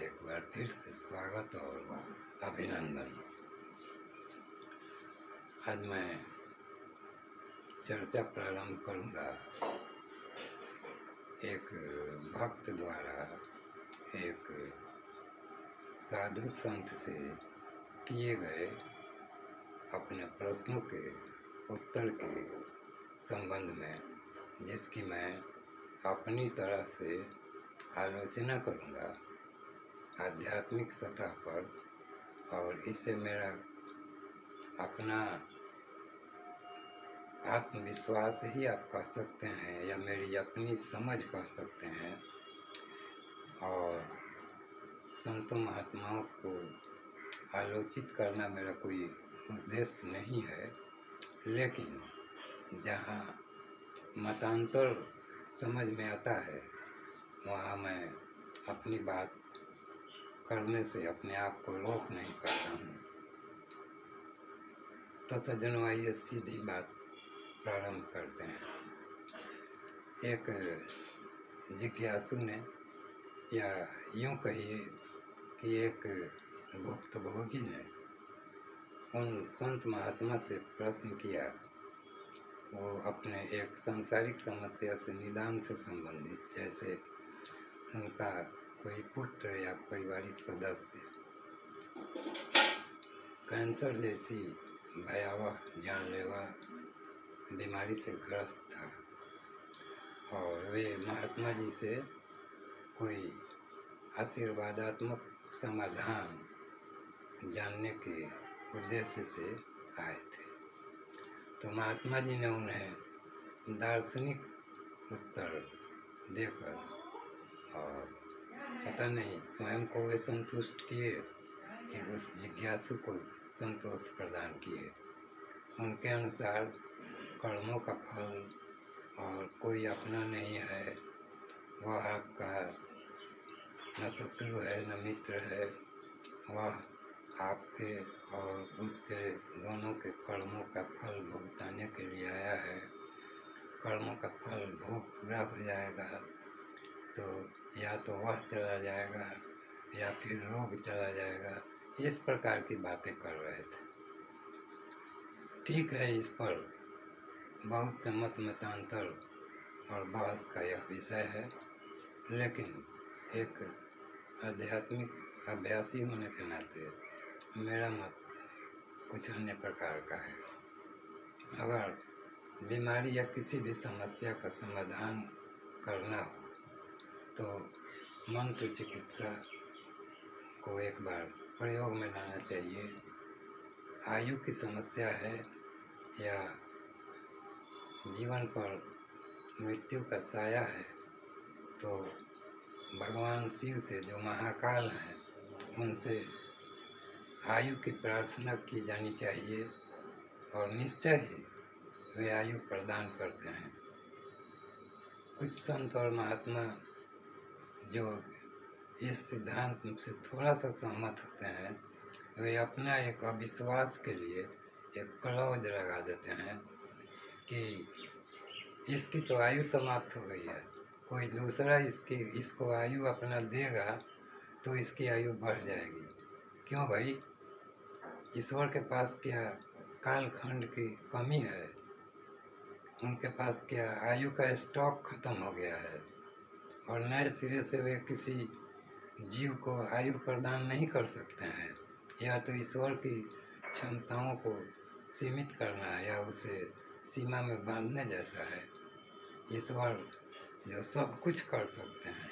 एक बार फिर से स्वागत और अभिनंदन। आज मैं चर्चा प्रारंभ करूंगा एक भक्त द्वारा एक साधु संत से किए गए अपने प्रश्नों के उत्तर के संबंध में, जिसकी मैं अपनी तरह से आलोचना करूंगा आध्यात्मिक सतह पर, और इससे मेरा अपना आत्मविश्वास ही आप कह सकते हैं या मेरी अपनी समझ कह सकते हैं। और संतों महात्माओं को आलोचित करना मेरा कोई उद्देश्य नहीं है, लेकिन जहाँ मतांतर समझ में आता है वहाँ मैं अपनी बात करने से अपने आप को रोक नहीं पाता हूँ। तो सज्जनों, आइए सीधी बात प्रारंभ करते हैं। एक जिज्ञासु ने, या यूँ कहिए कि एक भुक्तभोगी ने उन संत महात्मा से प्रश्न किया। वो अपने एक सांसारिक समस्या से, निदान से संबंधित, जैसे उनका कोई पुत्र या पारिवारिक सदस्य कैंसर जैसी भयावह जानलेवा बीमारी से ग्रस्त था, और वे महात्मा जी से कोई आशीर्वादात्मक समाधान जानने के उद्देश्य से आए थे। तो महात्मा जी ने उन्हें दार्शनिक उत्तर देकर, और पता नहीं स्वयं को वे संतुष्ट किए कि उस जिज्ञासु को संतोष प्रदान किए। उनके अनुसार कर्मों का फल और कोई अपना नहीं है, वह आपका न शत्रु है न मित्र है, वह आपके और उसके दोनों के कर्मों का फल भुगताने के लिए आया है। कर्मों का फल भोग पूरा हो जाएगा तो या तो वह चला जाएगा या फिर रोग चला जाएगा। इस प्रकार की बातें कर रहे थे। ठीक है, इस पर बहुत से मतांतर और बहस का यह विषय है, लेकिन एक आध्यात्मिक अभ्यासी होने के नाते मेरा मत कुछ अन्य प्रकार का है। अगर बीमारी या किसी भी समस्या का समाधान करना हो तो मंत्र चिकित्सा को एक बार प्रयोग में लाना चाहिए। आयु की समस्या है या जीवन पर मृत्यु का साया है तो भगवान शिव से, जो महाकाल हैं, उनसे आयु की प्रार्थना की जानी चाहिए, और निश्चय ही वे आयु प्रदान करते हैं। कुछ संत और महात्मा जो इस सिद्धांत से थोड़ा सा सहमत होते हैं, वे अपना एक अविश्वास के लिए एक क्लॉज लगा देते हैं कि इसकी तो आयु समाप्त हो गई है, कोई दूसरा इसको आयु अपना देगा तो इसकी आयु बढ़ जाएगी। क्यों भाई? ईश्वर के पास क्या कालखंड की कमी है? उनके पास क्या आयु का स्टॉक खत्म हो गया है और नए सिरे से वे किसी जीव को आयु प्रदान नहीं कर सकते हैं? या तो ईश्वर की क्षमताओं को सीमित करना या उसे सीमा में बांधने जैसा है। ईश्वर जो सब कुछ कर सकते हैं,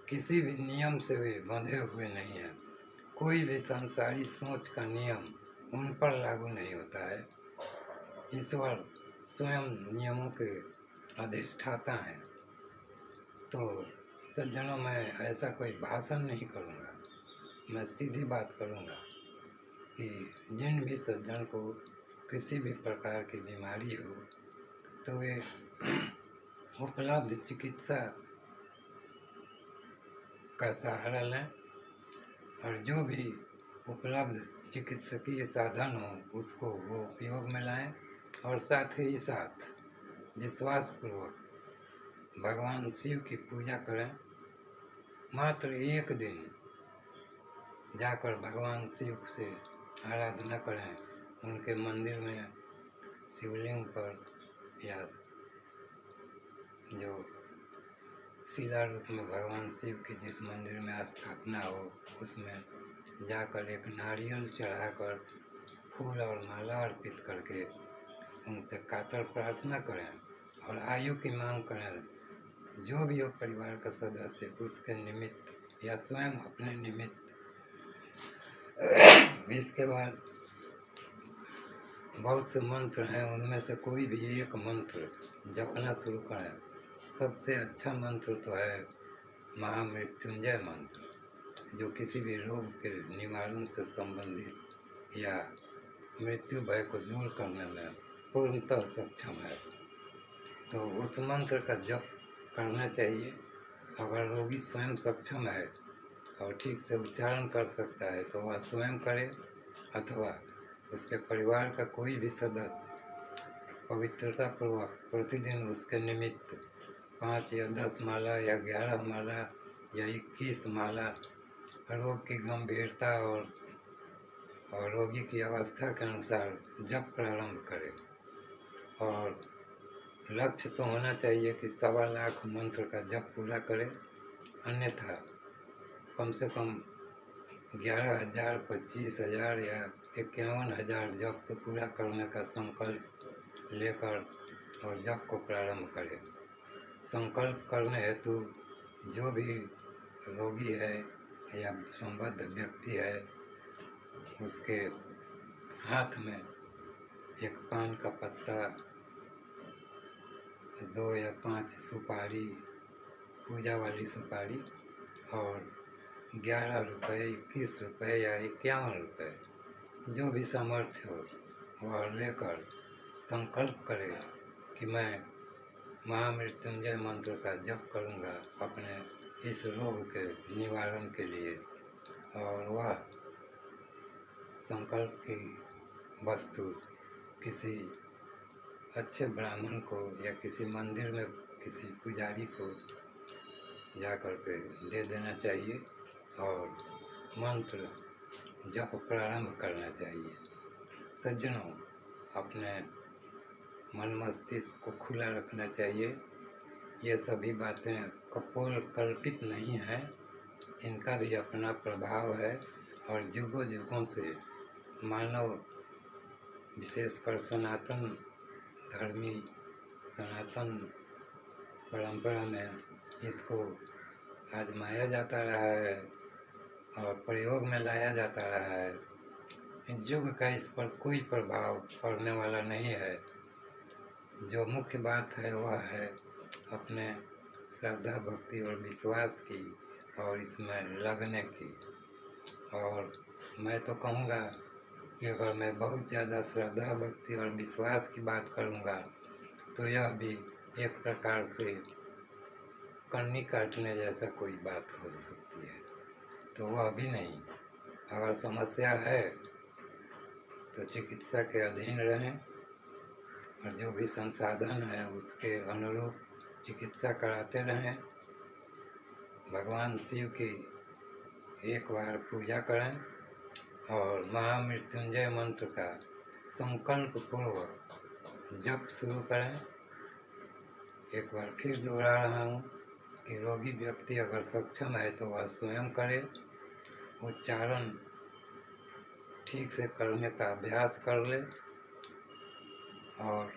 किसी भी नियम से वे बंधे हुए नहीं हैं। कोई भी संसारी सोच का नियम उन पर लागू नहीं होता है। ईश्वर स्वयं नियमों के अधिष्ठाता हैं। तो सज्जनों, मैं ऐसा कोई भाषण नहीं करूँगा, मैं सीधी बात करूँगा कि जिन भी सज्जन को किसी भी प्रकार की बीमारी हो तो वे उपलब्ध चिकित्सा का सहारा लें, और जो भी उपलब्ध चिकित्सकीय साधन हो उसको वो उपयोग में लाएं, और साथ ही साथ विश्वासपूर्वक भगवान शिव की पूजा करें। मात्र एक दिन जाकर भगवान शिव से आराधना करें। उनके मंदिर में शिवलिंग पर या जो शिला रूप में भगवान शिव की जिस मंदिर में स्थापना हो, उसमें जाकर एक नारियल चढ़ाकर फूल और माला अर्पित करके उनसे कातर प्रार्थना करें और आयु की मांग करें। जो भी हो परिवार का सदस्य, उसके निमित्त या स्वयं अपने निमित्त। इसके बाद बहुत से मंत्र हैं, उनमें से कोई भी एक मंत्र जपना शुरू करें। सबसे अच्छा मंत्र तो है महामृत्युंजय मंत्र, जो किसी भी रोग के निवारण से संबंधित या मृत्यु भय को दूर करने में पूर्णतः सक्षम है। तो उस मंत्र का जप करना चाहिए। अगर रोगी स्वयं सक्षम है और ठीक से उच्चारण कर सकता है तो वह स्वयं करे, अथवा उसके परिवार का कोई भी सदस्य पवित्रतापूर्वक प्रतिदिन उसके निमित्त 5 या 10 माला या 11 माला या 21 माला रोग की गंभीरता और रोगी की अवस्था के अनुसार जप प्रारंभ करे। और लक्ष्य तो होना चाहिए कि 1.25 लाख मंत्र का जप पूरा करे, अन्यथा कम से कम 11,000, 25,000 या 51,000 जप तो पूरा करने का संकल्प लेकर और जप को प्रारंभ करें। संकल्प करने हेतु जो भी रोगी है या संबद्ध व्यक्ति है, उसके हाथ में एक पान का पत्ता, 2 या 5 सुपारी, पूजा वाली सुपारी, और 11 रुपये, 21 रुपये या 51 रुपये, जो भी सामर्थ्य हो वह लेकर संकल्प करे कि मैं महामृत्युंजय मंत्र का जप करूँगा अपने इस रोग के निवारण के लिए। और वह संकल्प की वस्तु किसी अच्छे ब्राह्मण को या किसी मंदिर में किसी पुजारी को जाकर के दे देना चाहिए और मंत्र जप प्रारंभ करना चाहिए। सज्जनों, अपने मन मस्तिष्क को खुला रखना चाहिए। ये सभी बातें कपोल कल्पित नहीं हैं, इनका भी अपना प्रभाव है और युगों युगों से मानव, विशेषकर सनातन धर्मी, सनातन परंपरा में इसको आजमाया जाता रहा है और प्रयोग में लाया जाता रहा है। युग का इस पर कोई प्रभाव पड़ने वाला नहीं है। जो मुख्य बात है वह है अपने श्रद्धा, भक्ति और विश्वास की और इसमें लगने की। और मैं तो कहूँगा कि अगर मैं बहुत ज़्यादा श्रद्धा, भक्ति और विश्वास की बात करूँगा तो यह भी एक प्रकार से कन्नी काटने जैसा कोई बात हो सकती है, तो वह भी नहीं। अगर समस्या है तो चिकित्सा के अधीन रहें और जो भी संसाधन है उसके अनुरूप चिकित्सा कराते रहें। भगवान शिव की एक बार पूजा करें और महामृत्युंजय मंत्र का संकल्प पूर्वक जप शुरू करें। एक बार फिर दोहरा रहा हूँ कि रोगी व्यक्ति अगर सक्षम है तो वह स्वयं करे, उच्चारण ठीक से करने का अभ्यास कर ले, और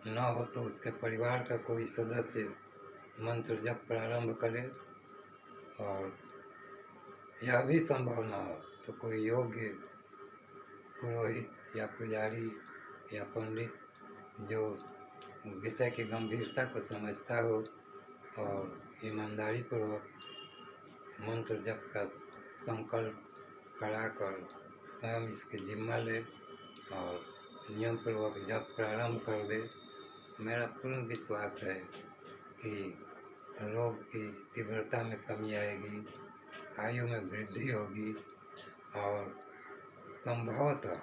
न हो तो उसके परिवार का कोई सदस्य मंत्र जप प्रारंभ करे। और यह भी संभव न हो तो कोई योग्य पुरोहित या पुजारी या पंडित जो विषय की गंभीरता को समझता हो और ईमानदारी पूर्वक मंत्र जप का संकल्प कराकर स्वयं इसकी जिम्मा ले और नियम पूर्वक जप प्रारंभ कर दे। मेरा पूर्ण विश्वास है कि रोग की तीव्रता में कमी आएगी, आयु में वृद्धि होगी और संभवतः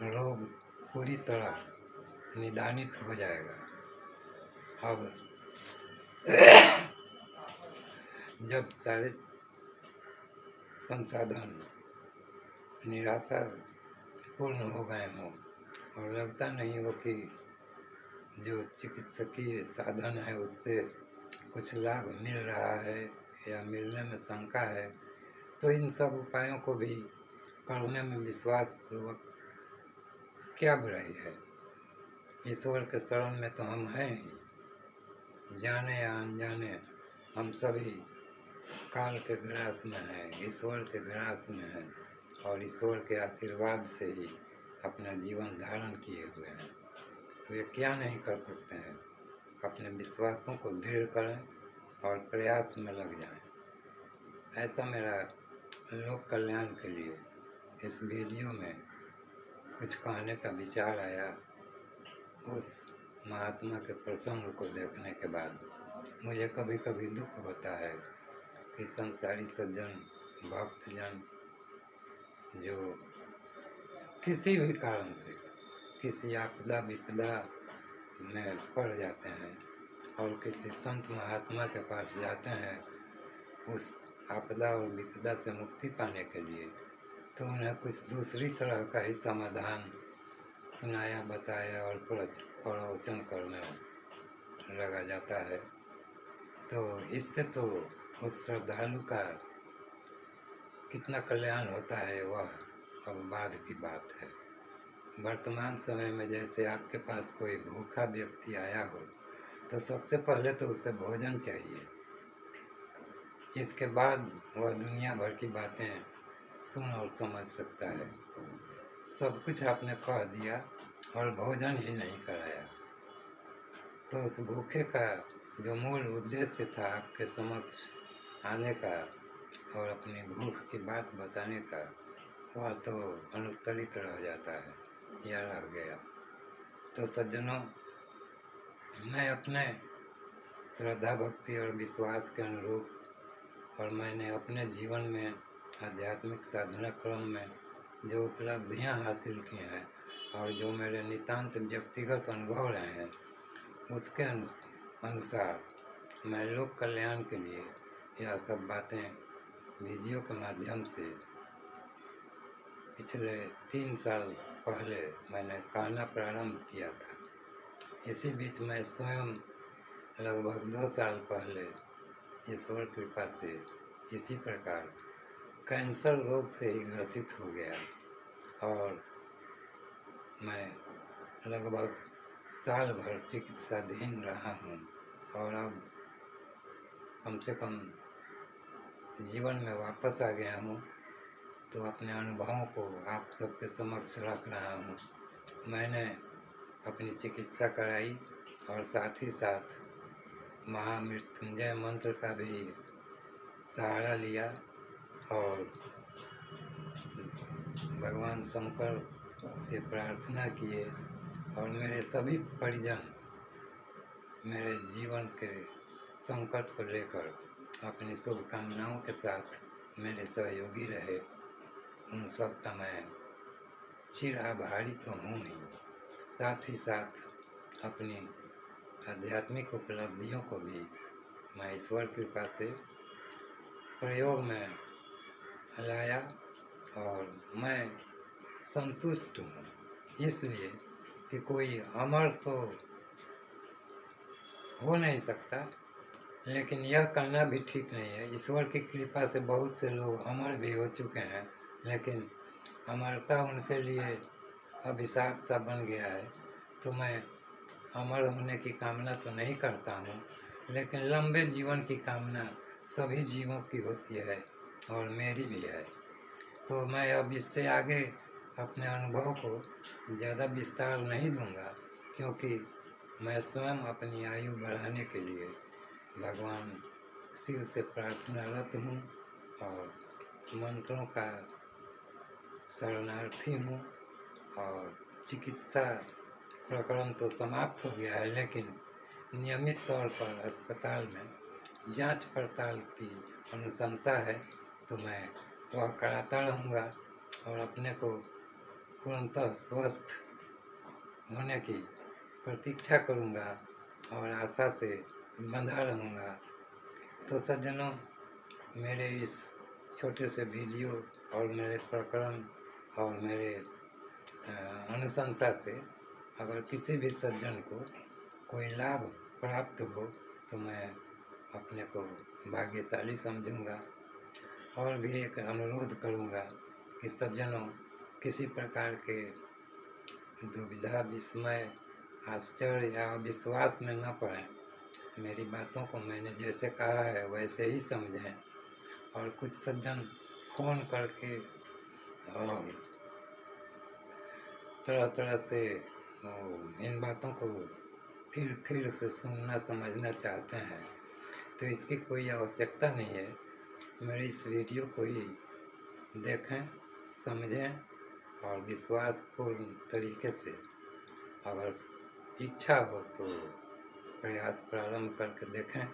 रोग पूरी तरह निदानित हो जाएगा। अब जब संसाधन निराशा पूर्ण हो गए हों और लगता नहीं हो कि जो चिकित्सकीय साधन है उससे कुछ लाभ मिल रहा है या मिलने में शंका है, तो इन सब उपायों को भी करने में विश्वास पूर्वक क्या बुराई है। ईश्वर के शरण में तो हम हैं ही, जाने या अनजाने हम सभी काल के ग्रास में हैं, ईश्वर के ग्रास में हैं और ईश्वर के आशीर्वाद से ही अपना जीवन धारण किए हुए हैं। वे क्या नहीं कर सकते हैं। अपने विश्वासों को दृढ़ करें और प्रयास में लग जाएं। ऐसा मेरा लोक कल्याण के लिए इस वीडियो में कुछ कहने का विचार आया। उस महात्मा के प्रसंग को देखने के बाद मुझे कभी कभी दुख होता है कि संसारी सज्जन भक्तजन जो किसी भी कारण से किसी आपदा विपदा में पड़ जाते हैं और किसी संत महात्मा के पास जाते हैं उस आपदा और विपदा से मुक्ति पाने के लिए, तो उन्हें कुछ दूसरी तरह का ही समाधान सुनाया बताया और प्रवचन करने लगा जाता है। तो इससे तो उस श्रद्धालु का कितना कल्याण होता है वह अब बाद की बात है। वर्तमान समय में जैसे आपके पास कोई भूखा व्यक्ति आया हो तो सबसे पहले तो उसे भोजन चाहिए, इसके बाद वह दुनिया भर की बातें सुन और समझ सकता है। सब कुछ आपने कह दिया और भोजन ही नहीं कराया, तो उस भूखे का जो मूल उद्देश्य था आपके समक्ष आने का और अपनी भूख की बात बताने का, वह तो अनुत्तरित रह जाता है या रह गया। तो सज्जनों, मैं अपने श्रद्धा भक्ति और विश्वास के अनुरूप और मैंने अपने जीवन में आध्यात्मिक साधना क्रम में जो उपलब्धियां हासिल की हैं और जो मेरे नितांत व्यक्तिगत अनुभव रहे हैं उसके अनुसार मैं लोक कल्याण के लिए यह सब बातें वीडियो के माध्यम से पिछले 3 साल पहले मैंने कहना प्रारंभ किया था। इसी बीच मैं स्वयं लगभग 2 साल पहले ईश्वर कृपा से इसी प्रकार कैंसर रोग से ही ग्रसित हो गया और मैं लगभग साल भर चिकित्साधीन रहा हूँ और अब कम से कम जीवन में वापस आ गया हूँ। तो अपने अनुभवों को आप सबके समक्ष रख रहा हूँ। मैंने अपनी चिकित्सा कराई और साथ ही साथ महामृत्युंजय मंत्र का भी सहारा लिया और भगवान शंकर से प्रार्थना किए और मेरे सभी परिजन मेरे जीवन के संकट को लेकर अपनी शुभकामनाओं के साथ मेरे सहयोगी रहे। उन सब का मैं चिर आभारी तो हूँ ही, साथ ही साथ अपनी आध्यात्मिक उपलब्धियों को भी मैं ईश्वर कृपा से प्रयोग में लाया और मैं संतुष्ट हूँ, इसलिए कि कोई अमर तो हो नहीं सकता, लेकिन यह कहना भी ठीक नहीं है। ईश्वर की कृपा से बहुत से लोग अमर भी हो चुके हैं, लेकिन अमरता उनके लिए अभिशाप सा बन गया है। तो मैं अमर होने की कामना तो नहीं करता हूँ, लेकिन लंबे जीवन की कामना सभी जीवों की होती है और मेरी भी है। तो मैं अब इससे आगे अपने अनुभव को ज़्यादा विस्तार नहीं दूंगा, क्योंकि मैं स्वयं अपनी आयु बढ़ाने के लिए भगवान शिव से प्रार्थनारत हूँ और मंत्रों का शरणार्थी हूँ। और चिकित्सा प्रकरण तो समाप्त हो गया है, लेकिन नियमित तौर पर अस्पताल में जांच पड़ताल की अनुशंसा है, तो मैं वह कराता रहूँगा और अपने को पूर्णतः स्वस्थ होने की प्रतीक्षा करूँगा और आशा से बंधा रहूँगा। तो सज्जनों, मेरे इस छोटे से वीडियो और मेरे प्रकरण और मेरे अनुशंसा से अगर किसी भी सज्जन को कोई लाभ प्राप्त हो तो मैं अपने को भाग्यशाली समझूंगा। और भी एक अनुरोध करूंगा कि सज्जनों किसी प्रकार के दुविधा, विस्मय, आश्चर्य या अविश्वास में न पड़ें। मेरी बातों को मैंने जैसे कहा है वैसे ही समझें। और कुछ सज्जन फ़ोन करके और तरह तरह से इन बातों को फिर से सुनना समझना चाहते हैं, तो इसकी कोई आवश्यकता नहीं है। मेरे इस वीडियो को ही देखें, समझें और विश्वासपूर्ण तरीके से अगर इच्छा हो तो प्रयास प्रारंभ करके देखें।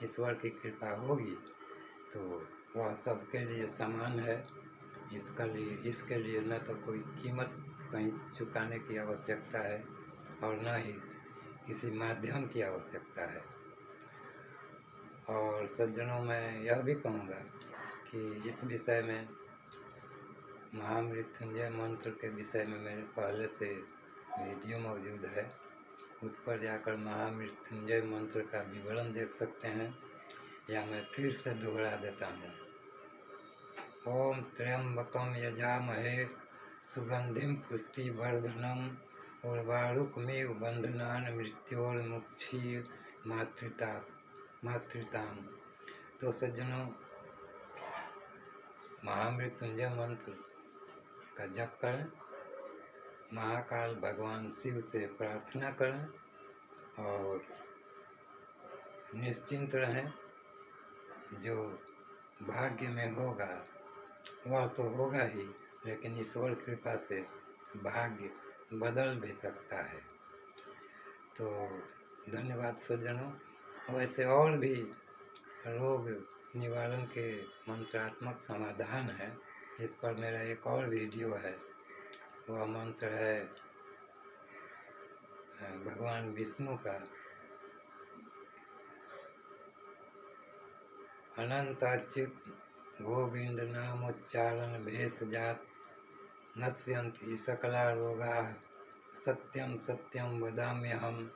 ईश्वर की कृपा होगी तो वह सबके लिए समान है। इसके लिए न तो कोई कीमत कहीं चुकाने की आवश्यकता है और न ही किसी माध्यम की आवश्यकता है। और सज्जनों, मैं यह भी कहूँगा कि इस विषय में महामृत्युंजय मंत्र के विषय में मेरे पहले से वीडियो मौजूद है। उस पर जाकर महामृत्युंजय मंत्र का विवरण देख सकते हैं, या मैं फिर से दोहरा देता हूँ। ओम त्र्यंबकम यजामहे सुगंधिम पुष्टिवर्धनम उर्वारुकमेव बंधनान मृत्योर्मुक्षीय मातृताम। तो सज्जनों, महामृत्युंजय मंत्र का जप करें, महाकाल भगवान शिव से प्रार्थना करें और निश्चिंत रहें। जो भाग्य में होगा वह तो होगा ही, लेकिन ईश्वर कृपा से भाग्य बदल भी सकता है। तो धन्यवाद सज्जनों। वैसे और भी रोग निवारण के मंत्रात्मक समाधान है, इस पर मेरा एक और वीडियो है। वह मंत्र है भगवान विष्णु का, अनंताच्युत गोविंद नामोच्चारण भेषजात नश्यन्ति सकला रोगा सत्यम सत्यम वदाम्यहम्।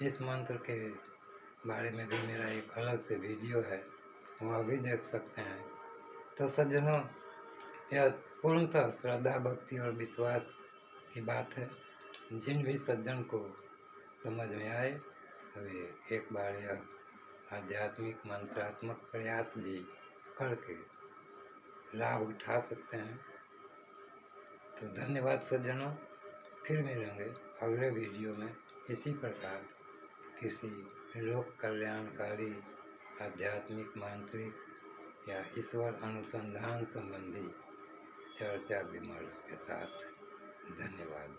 इस मंत्र के बारे में भी मेरा एक अलग से वीडियो है, वह भी देख सकते हैं। तो सज्जनों, यह पूर्णतः श्रद्धा, भक्ति और विश्वास की बात है। जिन भी सज्जन को समझ में आए वे एक बार यह आध्यात्मिक मंत्रात्मक प्रयास भी करके लाभ उठा सकते हैं। तो धन्यवाद सज्जनों। फिर मिलेंगे अगले वीडियो में इसी प्रकार किसी लोक कल्याणकारी, आध्यात्मिक, मांत्रिक या ईश्वर अनुसंधान संबंधी चर्चा विमर्श के साथ। धन्यवाद।